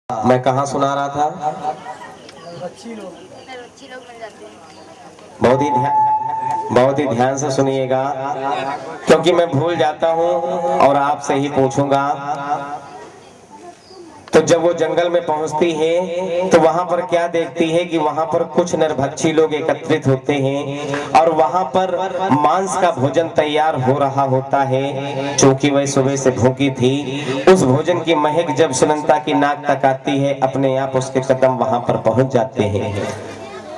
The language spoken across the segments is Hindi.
मैं कहाँ सुना रहा था? बहुत ही ध्यान से सुनिएगा, क्योंकि मैं भूल जाता हूँ और आपसे ही पूछूंगा। तो जब वो जंगल में पहुंचती है तो वहां पर क्या देखती है कि वहां पर कुछ नरभक्षी लोग एकत्रित होते हैं और वहां पर मांस का भोजन तैयार हो रहा होता है। चूंकि वह सुबह से भूखी थी, उस भोजन की महक जब सुनंता की नाक तक आती है, अपने आप उसके कदम वहां पर पहुंच जाते हैं।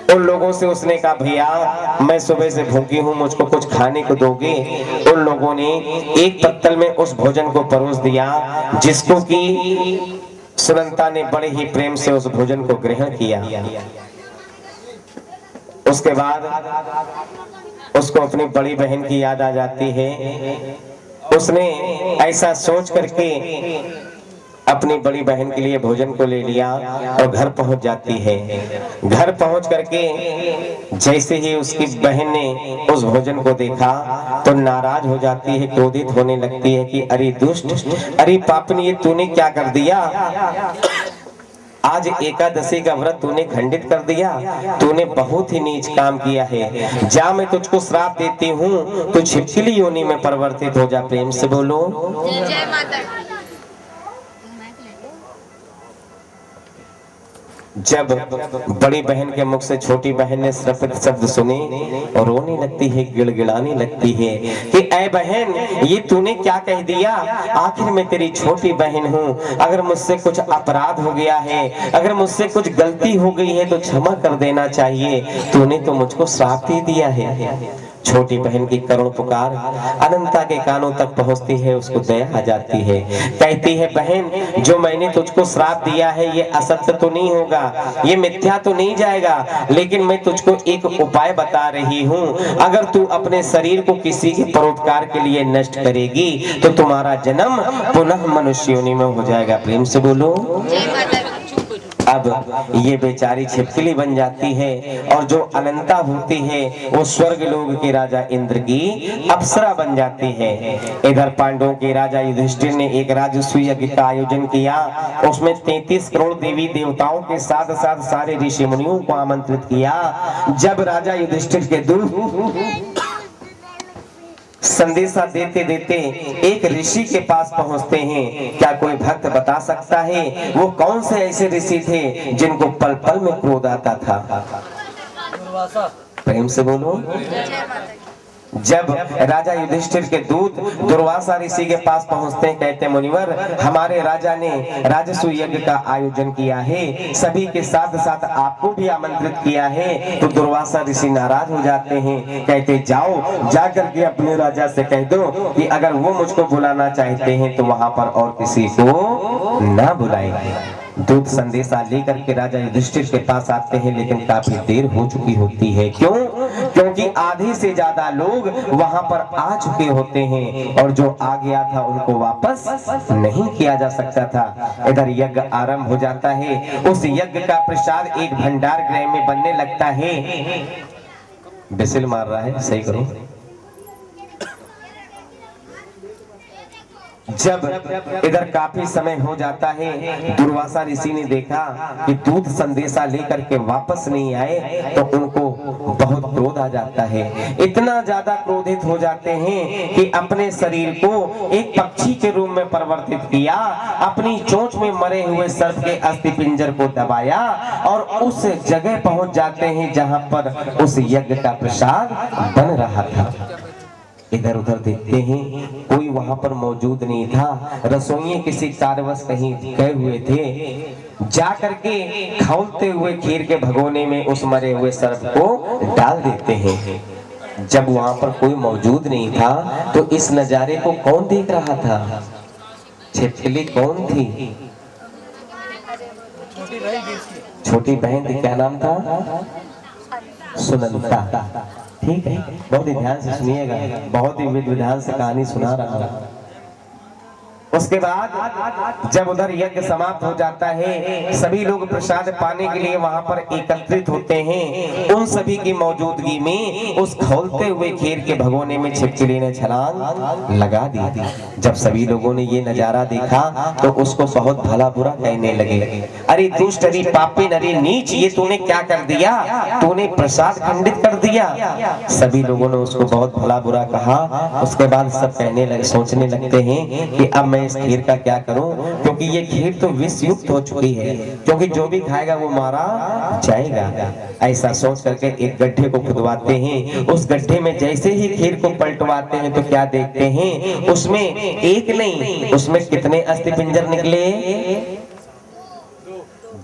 उन लोगों से उसने कहा, भैया मैं सुबह से भूखी हूँ, मुझको कुछ खाने को दोगे? उन लोगों ने एक पत्तल में उस भोजन को परोस दिया, जिसको कि सुनंता ने बड़े ही प्रेम से उस भोजन को ग्रहण किया। उसके बाद उसको अपनी बड़ी बहन की याद आ जाती है। उसने ऐसा सोच करके अपनी बड़ी बहन के लिए भोजन को ले लिया और घर पहुंच जाती है। घर पहुंच करके जैसे ही उसकी बहन ने उस भोजन को देखा तो नाराज हो जाती है, क्रोधित होने लगती है कि अरे दुष्ट, अरे पापनी, ये तूने क्या कर दिया? आज एकादशी का व्रत तूने खंडित कर दिया। तूने बहुत ही नीच काम किया है। जा, मैं तुझको श्राप देती हूँ, तू छिपकली योनि में परिवर्तित हो जा। प्रेम से बोलो जय माता। जब बड़ी बहन के मुख से छोटी बहन ने श्रापित शब्द सुने और रोने लगती है, गिड़गिड़ाने लगती है कि ऐ बहन, ये तूने क्या कह दिया? आखिर मैं तेरी छोटी बहन हूँ, अगर मुझसे कुछ अपराध हो गया है, अगर मुझसे कुछ गलती हो गई है तो क्षमा कर देना चाहिए। तूने तो मुझको श्राप दे दिया है। छोटी बहन की करुण पुकार अनंता के कानों तक पहुंचती है। उसको दया आ जाती है, कहती है, बहन, जो मैंने तुझको श्राप दिया है ये असत्य तो नहीं होगा, ये मिथ्या तो नहीं जाएगा, लेकिन मैं तुझको एक उपाय बता रही हूँ। अगर तू अपने शरीर को किसी के परोपकार के लिए नष्ट करेगी तो तुम्हारा जन्म पुनः मनुष्य योनि में हो जाएगा। प्रेम से बोलो। अब ये बेचारी छिपकली बन जाती है और जो अनंता होती है वो स्वर्ग लोक के राजा इंद्र की अप्सरा बन जाती है। इधर पांडवों के राजा युधिष्ठिर ने एक राजसूय यज्ञ का आयोजन किया। उसमें 33 करोड़ देवी देवताओं के साथ साथ सारे ऋषि मुनियों को आमंत्रित किया। जब राजा युधिष्ठिर के दूत संदेशा देते देते एक ऋषि के पास पहुंचते हैं, क्या कोई भक्त बता सकता है वो कौन से ऐसे ऋषि थे जिनको पल पल में क्रोध आता था? प्रेम से बोलो। जब राजा युधिष्ठिर के दूत दुर्वासा ऋषि के पास पहुंचते हैं, कहते, मुनिवर, हमारे राजा ने राजसूय यज्ञ का आयोजन किया है, सभी के साथ साथ आपको भी आमंत्रित किया है। तो दुर्वासा ऋषि नाराज हो जाते हैं, कहते, जाओ, जाकर के अपने राजा से कह दो कि अगर वो मुझको बुलाना चाहते हैं तो वहां पर और किसी को ना बुलाएं। दूत संदेशा लेकर के राजा युधिष्ठिर के पास आते हैं, लेकिन काफी देर हो चुकी होती है। क्यों? क्योंकि आधे से ज्यादा लोग वहां पर आ चुके होते हैं और जो आ गया था उनको वापस नहीं किया जा सकता था। इधर यज्ञ आरंभ हो जाता है। उस यज्ञ का प्रसाद एक भंडार गृह में बनने लगता है। बिसिल मार रहा है, सही करो। जब इधर काफी समय हो जाता है, दुर्वासा ऋषि ने देखा कि दूत संदेशा लेकर के वापस नहीं आए तो उनको बहुत क्रोध आ जाता है। इतना ज्यादा क्रोधित हो जाते हैं कि अपने शरीर को एक पक्षी के रूप में परिवर्तित किया, अपनी चोंच में मरे हुए सर्प के अस्थि पिंजर को दबाया और उस जगह पहुंच जाते हैं जहां पर उस यज्ञ का प्रसाद बन रहा था। इधर उधर देखते हैं, कोई वहां पर मौजूद नहीं था। रसोइये किसी कारणवश कहीं गए हुए थे। जा करके खौलते हुए खीर के भगोने में उस मरे हुए सर्प को डाल देते हैं। जब वहां पर कोई मौजूद नहीं था तो इस नजारे को कौन देख रहा था? छिपकली कौन थी? छोटी बहन थी। क्या नाम था? सुनंता। ठीक है, बहुत ही ध्यान से सुनिएगा, बहुत ही विधि विधान से कहानी सुना रहा हूं। उसके बाद जब उधर यज्ञ समाप्त हो जाता है, सभी लोग प्रसाद पाने के लिए वहां पर एकत्रित होते हैं। उन सभी की मौजूदगी में उस खौलते हुए खीर के भगोने में छिपकली ने छलांग लगा दी। जब सभी लोगों ने ये नजारा देखा तो उसको बहुत भला बुरा कहने लगे। अरे दुष्ट, अरे पापी, अरे नीच, ये तूने क्या कर दिया? तूने प्रसाद खंडित कर दिया। सभी लोगों ने उसको बहुत भला बुरा कहा। उसके बाद सब कहने लगे, सोचने लगते हैं कि अब मैं इस खीर का क्या करूं, क्योंकि ये खीर तो विष युक्त हो चुकी है, क्योंकि जो भी खाएगा वो मारा जाएगा। ऐसा सोच करके एक गड्ढे को खुदवाते हैं। उस गड्ढे में जैसे ही खीर को पलटवाते हैं तो क्या देखते हैं, उसमें एक नहीं, उसमें कितने अस्थि पिंजर निकले?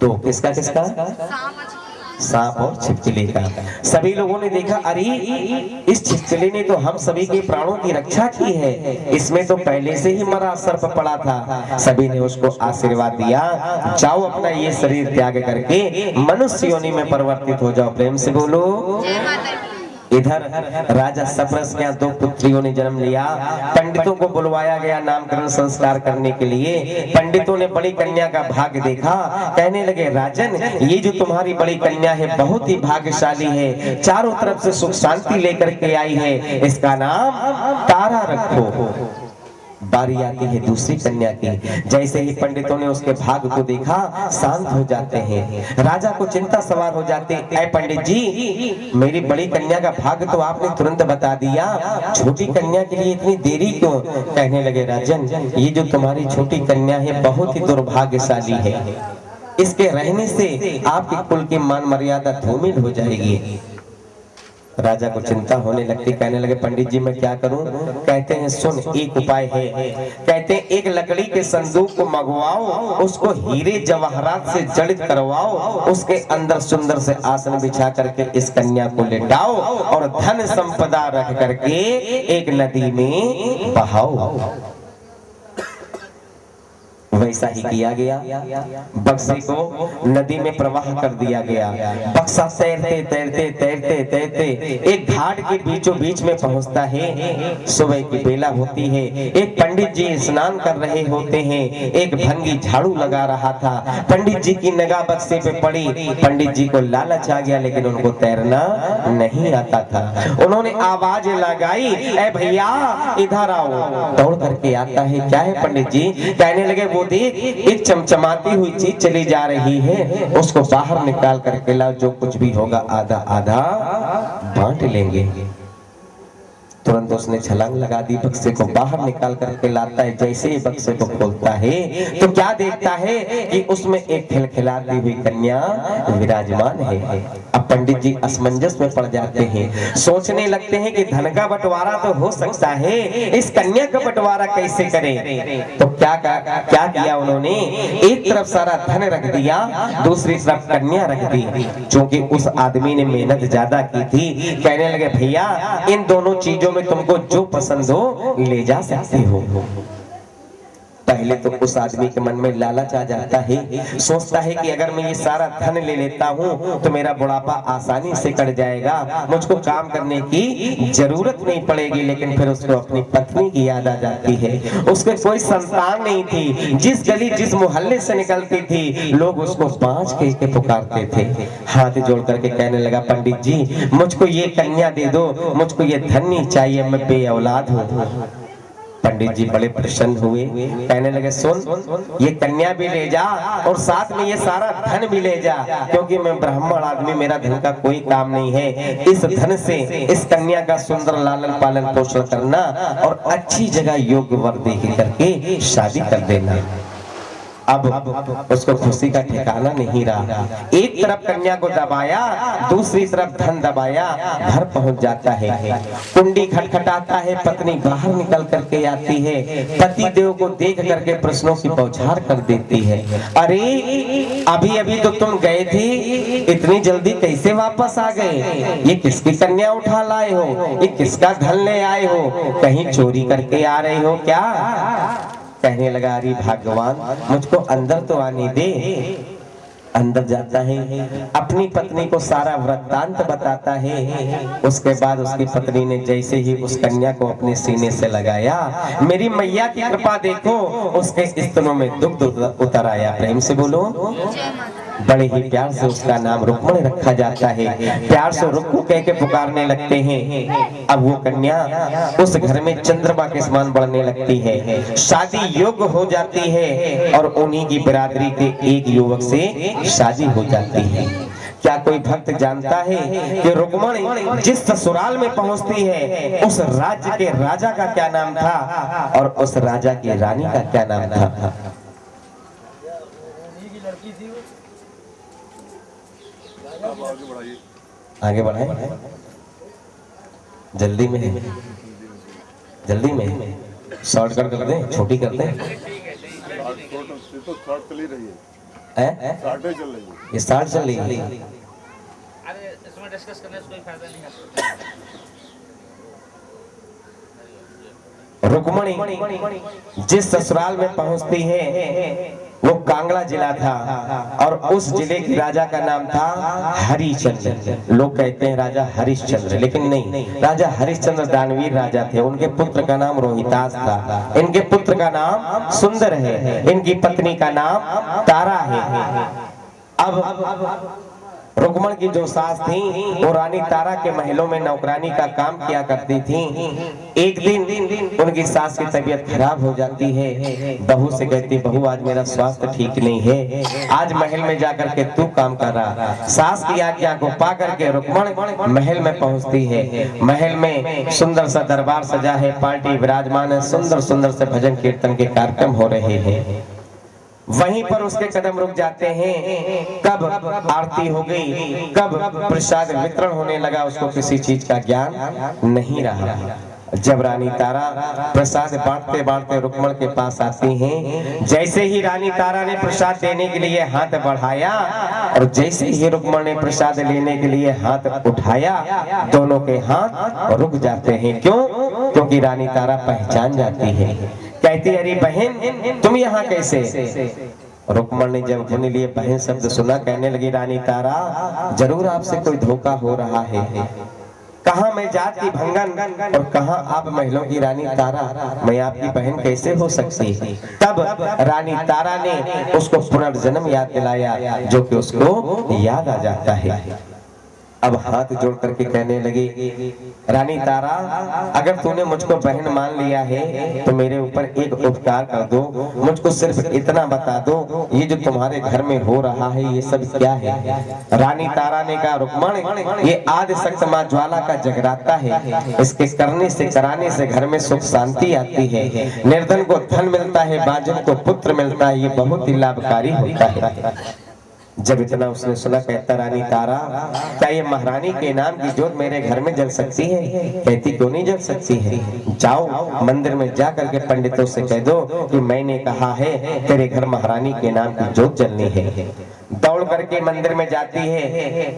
दो। किसका किसका? सांप और छिपकली का। सभी लोगों ने देखा, अरे इस छिपकली ने तो हम सभी के प्राणों की रक्षा की है, इसमें तो पहले से ही मरा सर्प पड़ा था। सभी ने उसको आशीर्वाद दिया, जाओ अपना ये शरीर त्याग करके मनुष्य योनि में परिवर्तित हो जाओ। प्रेम से बोलो। इधर राजा सप्रस के यहाँ दो पुत्रियों ने जन्म लिया। पंडितों को बुलवाया गया नामकरण संस्कार करने के लिए। पंडितों ने बड़ी कन्या का भाग्य देखा, कहने लगे, राजन, ये जो तुम्हारी बड़ी कन्या है बहुत ही भाग्यशाली है, चारों तरफ से सुख शांति लेकर के आई है, इसका नाम तारा रखो। बारी आती है दूसरी कन्या की। जैसे ही पंडितों ने उसके भाग्य को देखा, शांत हो जाते हैं। राजा को चिंता सवार हो जाती है, ऐ पंडित जी, मेरी बड़ी कन्या का भाग्य तो आपने तुरंत बता दिया, छोटी कन्या के लिए इतनी देरी क्यों? कहने लगे, राजन, ये जो तुम्हारी छोटी कन्या है बहुत ही दुर्भाग्यशाली है, इसके रहने से आपके कुल की मान मर्यादा धूमिल हो जाएगी। राजा को चिंता होने लगती, कहने लगे, पंडित जी मैं क्या करूं? कहते हैं, सुन, एक उपाय है। कहते हैं, एक लकड़ी के संदूक को मंगवाओ, उसको हीरे जवाहरात से जड़ित करवाओ, उसके अंदर सुंदर से आसन बिछा करके इस कन्या को लेटाओ और धन संपदा रख करके एक नदी में बहाओ। वैसा ही किया गया। बक्से को नदी में प्रवाह कर दिया गया। बक्सा तैरते तैरते तैरते तैरते एक घाट के बीचों बीच में पहुंचता है। सुबह की बेला होती है। एक पंडित जी स्नान कर रहे होते हैं। एक भंगी झाड़ू लगा रहा था। पंडित जी की निगाह बक्से पे पड़ी। पंडित जी को लालच आ गया, लेकिन उनको तैरना नहीं आता था। उन्होंने आवाज लगाई, ए भैया इधर आओ। दौड़ करके आता है, क्या है पंडित जी? कहने लगे, वो देख, एक चमचमाती हुई चीज चली जा रही है, उसको बाहर निकाल करके लाओ, जो कुछ भी होगा आधा आधा बांट लेंगे। तुरंत उसने छलांग लगा दी, बक्से को बाहर निकाल करके लाता है। जैसे ही बक्से को खोलता है तो क्या देखता है कि उसमें एक खिलखिलाती हुई कन्या विराजमान है। अब पंडित जी असमंजस में पड़ जाते हैं, सोचने लगते हैं कि धन का बंटवारा तो हो सकता है, इस कन्या का बंटवारा कैसे करें? तो क्या किया उन्होंने? एक तरफ सारा धन रख दिया, दूसरी तरफ कन्या रख दी। क्योंकि उस आदमी ने मेहनत ज्यादा की थी। कहने लगे, भैया इन दोनों चीजों में तुमको जो पसंद हो ले जा सकते हो। पहले तो उस आदमी के मन में लालच आ जाता है, सोचता है कि अगर मैं ये सारा धन ले लेता हूँ तो मेरा बुढ़ापा आसानी से कट जाएगा, मुझको काम करने की जरूरत नहीं पड़ेगी। लेकिन फिर उसको अपनी पत्नी की याद आ जाती है। उसके कोई संतान नहीं थी। जिस गली जिस मोहल्ले से निकलती थी, लोग उसको पांच कह के पुकारते थे। हाथ जोड़ करके कहने लगा, पंडित जी मुझको ये कन्या दे दो, मुझको ये धन नहीं चाहिए, मैं बेऔलाद हूँ। पंडित जी बड़े प्रसन्न हुए, कहने लगे, सुन, ये कन्या भी ले जा और साथ में ये सारा धन भी ले जा, क्योंकि मैं ब्राह्मण आदमी, मेरा धन का कोई काम नहीं है। इस धन से इस कन्या का सुंदर लालन पालन पोषण करना और अच्छी जगह योग्य वर दे करके शादी कर देना। अब उसको खुशी का ठिकाना नहीं रहा। एक तरफ कन्या को दबाया, दूसरी तरफ धन दबाया, घर पहुंच जाता है। कुंडी खटखटाता है, पत्नी बाहर निकल करके आती है। पति देव को देख करके प्रश्नों की बौछार कर देती है। अरे अभी अभी तो तुम गए थे, इतनी जल्दी कैसे वापस आ गए? ये किसकी कन्या उठा लाए हो? ये किसका धन ले आए हो? कहीं चोरी करके आ रहे हो क्या? कहने लगा, अरे भगवान मुझको अंदर तो आने दे। अंदर जाता है, अपनी पत्नी को सारा वृत्तांत बताता है। उसके बाद उसकी पत्नी ने जैसे ही उस कन्या को अपने सीने से लगाया, मेरी मैया की कृपा देखो, उसके स्तनों में दुग्ध उतर आया। प्रेम से बोलो। बड़े ही प्यार से उसका नाम रुक्मणी रखा जाता है। प्यार से रुक्कू कह के पुकारने लगते हैं। अब वो कन्या उस घर में चंद्रमा के समान बढ़ने लगती है, शादी योग्य हो जाती है और उन्हीं की बिरादरी के एक युवक से शादी हो जाती है। क्या कोई भक्त जानता है कि रुक्मणी जिस ससुराल में पहुंचती है उस राज्य के राजा का क्या नाम था और उस राजा की रानी का क्या नाम था? आगे बढ़ाए, जल्दी में है, जल्दी में शॉर्टकट कर दें, छोटी कर दें। ये स्टार्ट चल रही है। अरे इसमें डिस्कस करने से कोई फायदा नहीं है। रुक्मणी जिस ससुराल में पहुंचती है वो कांगड़ा जिला था और उस जिले के राजा का नाम था हरिश्चंद्र। लोग कहते हैं राजा हरिश्चंद्र, लेकिन नहीं, राजा हरिश्चंद्र दानवीर राजा थे। उनके पुत्र का नाम रोहितास था, इनके पुत्र का नाम सुंदर है, इनकी पत्नी का नाम तारा है। अब रुक्मणी की जो सास थी वो रानी तारा के महलों में नौकरानी का काम किया करती थी। एक दिन उनकी सास की तबीयत खराब हो जाती है। बहू से कहती, बहू आज मेरा स्वास्थ्य ठीक नहीं है, आज महल में जाकर के तू काम कर रहा। सास की आज्ञा को पा करके रुक्मणी महल में पहुंचती है। महल में सुंदर सा दरबार सजा है, पार्टी विराजमान है, सुंदर सुंदर से भजन कीर्तन के कार्यक्रम हो रहे हैं। वहीं पर उसके कदम रुक जाते हैं। कब आरती हो गई, कब प्रसाद वितरण होने लगा, उसको किसी चीज का ज्ञान नहीं रहा। जब रानी तारा प्रसाद बांटते बांटते रुक्मणी के पास आती हैं, जैसे ही रानी तारा ने प्रसाद देने के लिए हाथ बढ़ाया और जैसे ही रुक्मणी ने प्रसाद लेने के लिए हाथ उठाया, दोनों के हाथ रुक जाते हैं। क्यों? क्योंकि रानी तारा पहचान जाती है। कहती, अरे बहन तुम यहाँ कैसे? रुक्मणी ने जब अपने लिए बहन शब्द सुना, कहने लगी, रानी तारा जरूर आपसे कोई धोखा हो रहा है। कहाँ मैं जात की भंगन और कहाँ आप महलों की रानी तारा, मैं आपकी बहन कैसे हो सकती? तब रानी तारा ने उसको पुनर्जन्म याद दिलाया, जो कि उसको याद आ जाता है। अब हाथ जोड़ करके कहने लगी, रानी तारा अगर तूने मुझको बहन मान लिया है तो मेरे ऊपर एक उपकार कर दो, मुझको सिर्फ इतना बता दो, ये जो तुम्हारे घर में हो रहा है ये सब क्या है? रानी तारा ने कहा, रुक्मणी ये आदि शक्ति मां ज्वाला का जगराता है, इसके करने से कराने से घर में सुख शांति आती है, निर्धन को धन मिलता है, बांझन को पुत्र मिलता है, ये बहुत ही लाभकारी होता है। जब इतना उसने सुना, कहता, रानी तारा क्या ये महारानी के नाम की जोत मेरे घर में जल सकती है? कहती, क्यों नहीं जल सकती है? जाओ मंदिर में जा करके पंडितों से कह दो कि मैंने कहा है तेरे घर महारानी के नाम की जोत जलनी है। दौड़ करके मंदिर में जाती है,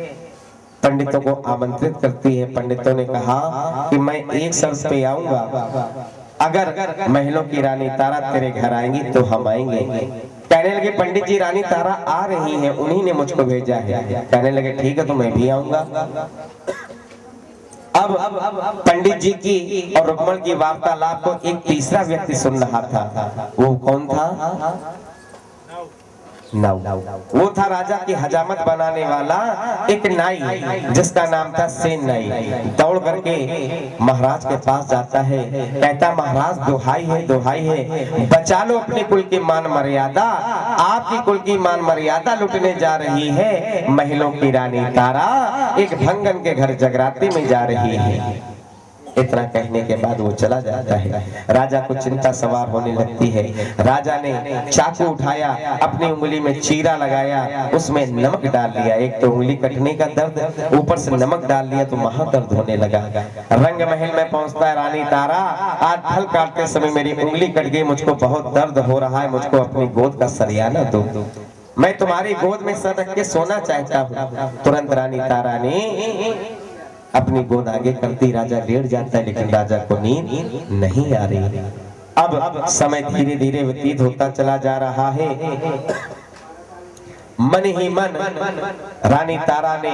पंडितों को आमंत्रित करती है। पंडितों ने कहा कि मैं एक शर्त पे आऊंगा, अगर महलों की रानी तारा तेरे घर आएंगी तो हम आएंगे। कहने लगे, पंडित जी रानी तारा आ रही है, उन्हीं ने मुझको भेजा है। कहने लगे, ठीक है तो मैं भी आऊंगा। अब पंडित जी की और रुक्मणी की वार्तालाप को एक तीसरा व्यक्ति सुन रहा था। वो कौन था? नौ। वो था राजा की हजामत बनाने वाला एक नाई, जिसका नाम था सेन नाई। दौड़ करके महाराज के पास जाता है, कहता, महाराज दुहाई है, दुहाई है, बचा लो अपने कुल की मान मर्यादा, आपकी कुल की मान मर्यादा लुटने जा रही है महलों की रानी तारा, एक भंगन के घर जगराते में जा रही है। इतना कहने के बाद वो चला जाता है। राजा को चिंता सवार होने लगती है। राजा ने चाकू उठाया, अपनी उंगली में चीरा लगाया, उसमें नमक डाल दिया। एक तो उंगली कटने का दर्द, ऊपर से नमक डाल दिया तो महादर्द होने लगा। रंग महल में पहुंचता है, रानी तारा आज फल काटते समय मेरी उंगली कट गई, मुझको बहुत दर्द हो रहा है, मुझको अपनी गोद का सरियाना दो, मैं तुम्हारी गोद में सर रख के सोना चाहता हूँ। तुरंत रानी तारा ने अपनी गोद आगे करती, राजा लेट जाता है, लेकिन राजा को नींद नहीं आ रही। अब समय धीरे धीरे व्यतीत होता चला जा रहा है। मन ही मन रानी तारा ने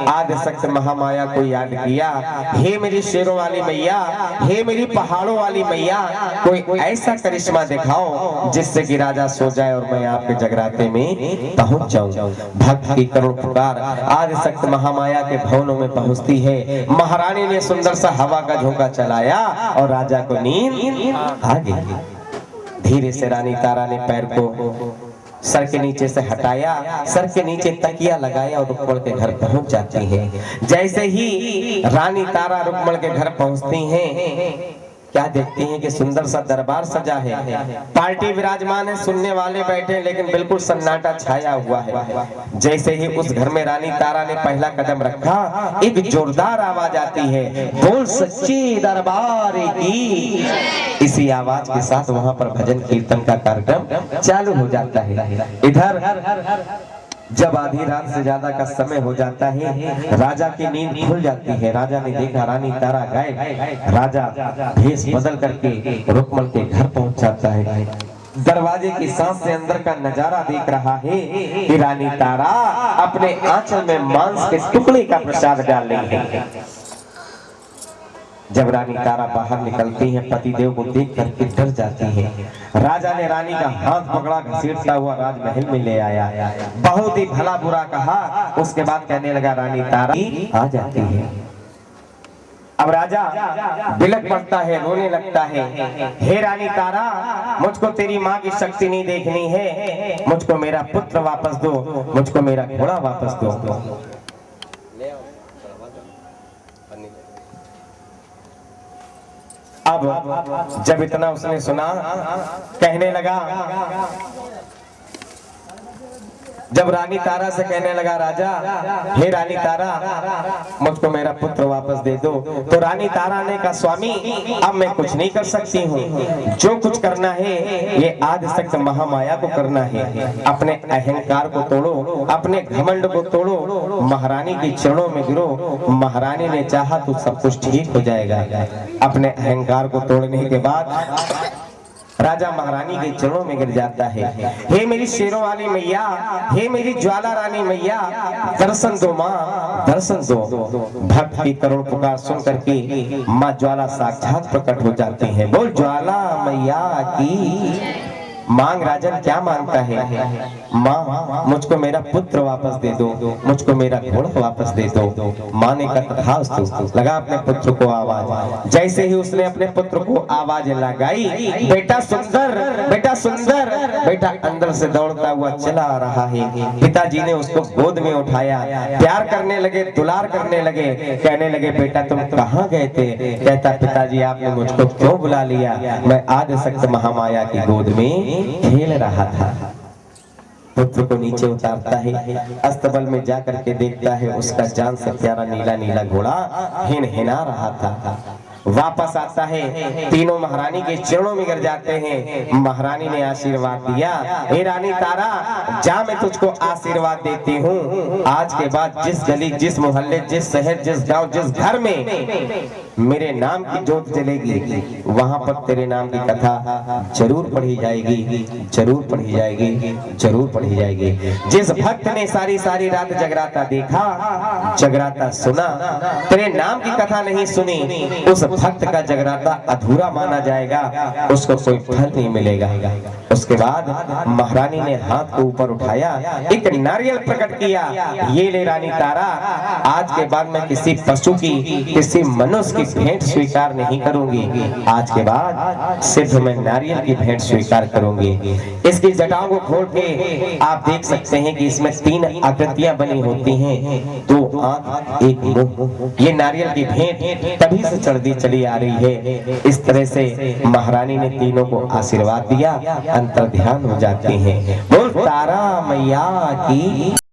आदिशक्ति महामाया को याद किया। हे मेरी शेरों वाली मैया, हे मेरी पहाड़ों वाली मैया, कोई ऐसा करिश्मा दिखाओ जिससे कि राजा सो जाए और मैं आपके जगराते में पहुंच जाऊं। भक्त की करुण पुकार आदिशक्ति महामाया के भवनों में पहुंचती है। महारानी ने सुंदर सा हवा का झोंका चलाया और राजा को नींद आ गई। धीरे से रानी तारा ने पैर को सर के नीचे से हटाया, सर के नीचे तकिया लगाया और रुक्मण के घर पहुंच जाती हैं। जैसे ही रानी तारा रुक्मण के घर पहुंचती हैं, क्या देखती हैं कि सुंदर सा दरबार सजा है, पार्टी विराजमान है, सुनने वाले बैठे, लेकिन बिल्कुल सन्नाटा छाया हुआ है। जैसे ही उस घर में रानी तारा ने पहला कदम रखा, एक जोरदार आवाज आती है, बोल सच्चे दरबार की। इसी आवाज के साथ वहां पर भजन कीर्तन का कार्यक्रम चालू हो जाता है। इधर जब आधी रात से ज्यादा का समय हो जाता है, राजा की नींद खुल जाती है। राजा ने देखा रानी तारा गायब। राजा भेष बदल करके रुक्मण के घर पहुंच जाता है। दरवाजे की सांस से अंदर का नजारा देख रहा है कि रानी तारा अपने आंचल में मांस के टुकड़े का प्रसाद डाल रही है। जब रानी तारा बाहर निकलती है, पतिदेव को देख करके डर जाती है। राजा ने रानी का हाथ पकड़ा, घसीटता हुआ राजमहल में ले आया, बहुत ही भला बुरा कहा। उसके बाद कहने लगा रानी तारा आ जाती है। अब राजा बिलख पड़ता है, रोने लगता है, हे रानी तारा, मुझको तेरी माँ की शक्ति नहीं देखनी है, मुझको मेरा पुत्र वापस दो, मुझको मेरा घोड़ा वापस दो। अब जब इतना उसने सुना, कहने लगा, जब रानी तारा से कहने लगा राजा, हे रानी तारा, मुझको मेरा पुत्र वापस दे दो, तो रानी तारा ने कहा स्वामी, अब मैं कुछ नहीं कर सकती हूँ, जो कुछ करना है ये आदिशक्ति महामाया को करना है। अपने अहंकार को तोड़ो, अपने घमंड को तोड़ो, महारानी के चरणों में गिरो। महारानी ने चाहा तो सब कुछ ठीक हो जाएगा। अपने अहंकार को तोड़ने के बाद राजा महारानी के चरणों में गिर जाता है। हे मेरी शेरों वाली मैया, हे मेरी ज्वाला रानी मैया, दर्शन दो माँ, दर्शन दो। भक्त की करुण पुकार सुन करके माँ ज्वाला साक्षात प्रकट हो जाती है। बोल ज्वाला मैया की। मांग राजन क्या मांगता है? माँ मुझको मेरा पुत्र वापस दे दो, मुझको मेरा घोड़ा वापस दे दो। माँ ने कहा तथास्तु, लगा अपने पुत्र को आवाज। जैसे ही उसने अपने पुत्र को आवाज लगाई, बेटा सुंदर, बेटा सुंदर, बेटा अंदर से दौड़ता हुआ चला आ रहा है। पिताजी ने उसको गोद में उठाया, प्यार करने लगे, दुलार करने लगे, कहने लगे बेटा तुम कहाँ गए थे? कहता पिताजी आपने मुझको क्यों बुला लिया? मैं आदिशक्ति महामाया की गोद में खेल रहा था। पुत्र को नीचे उतारता है, अस्तबल में जा करके देखता है उसका जान से प्यारा नीला नीला घोड़ा हिनहिना रहा था। वापस आता है, तीनों महारानी के चरणों में गिर जाते हैं। महारानी ने आशीर्वाद दिया, हे रानी तारा जा, मैं तुझको आशीर्वाद देती हूँ, आज के बाद जिस गली, जिस मोहल्ले, जिस शहर, जिस गांव, जिस घर में मेरे नाम की जोत जलेगी, वहां पर तेरे नाम की कथा जरूर पढ़ी जाएगी, जरूर पढ़ी जाएगी, जरूर पढ़ी जाएगी। जिस भक्त ने सारी सारी रात जगराता देखा, जगराता सुना, तेरे नाम की कथा नहीं सुनी, उस भक्त का जगराता अधूरा माना जाएगा, उसको कोई फल नहीं मिलेगा। उसके बाद महारानी ने हाथ को ऊपर उठाया, एक नारियल प्रकट किया, ये ले रानी तारा, आज के बाद मैं किसी पशु की, किसी मनुष्य की भेंट स्वीकार नहीं करूंगी, आज के बाद सिर्फ मैं नारियल की भेंट स्वीकार करूंगी। इसकी जटाओं को खोल के आप देख सकते हैं कि इसमें 3 आकृतियां बनी होती हैं, 2 आंख, 1 मुंह। ये नारियल की भेंट तभी से चली आ रही है। इस तरह से महारानी ने तीनों को आशीर्वाद दिया, अंतर ध्यान हो जाते हैं। बोल तारा मैया की।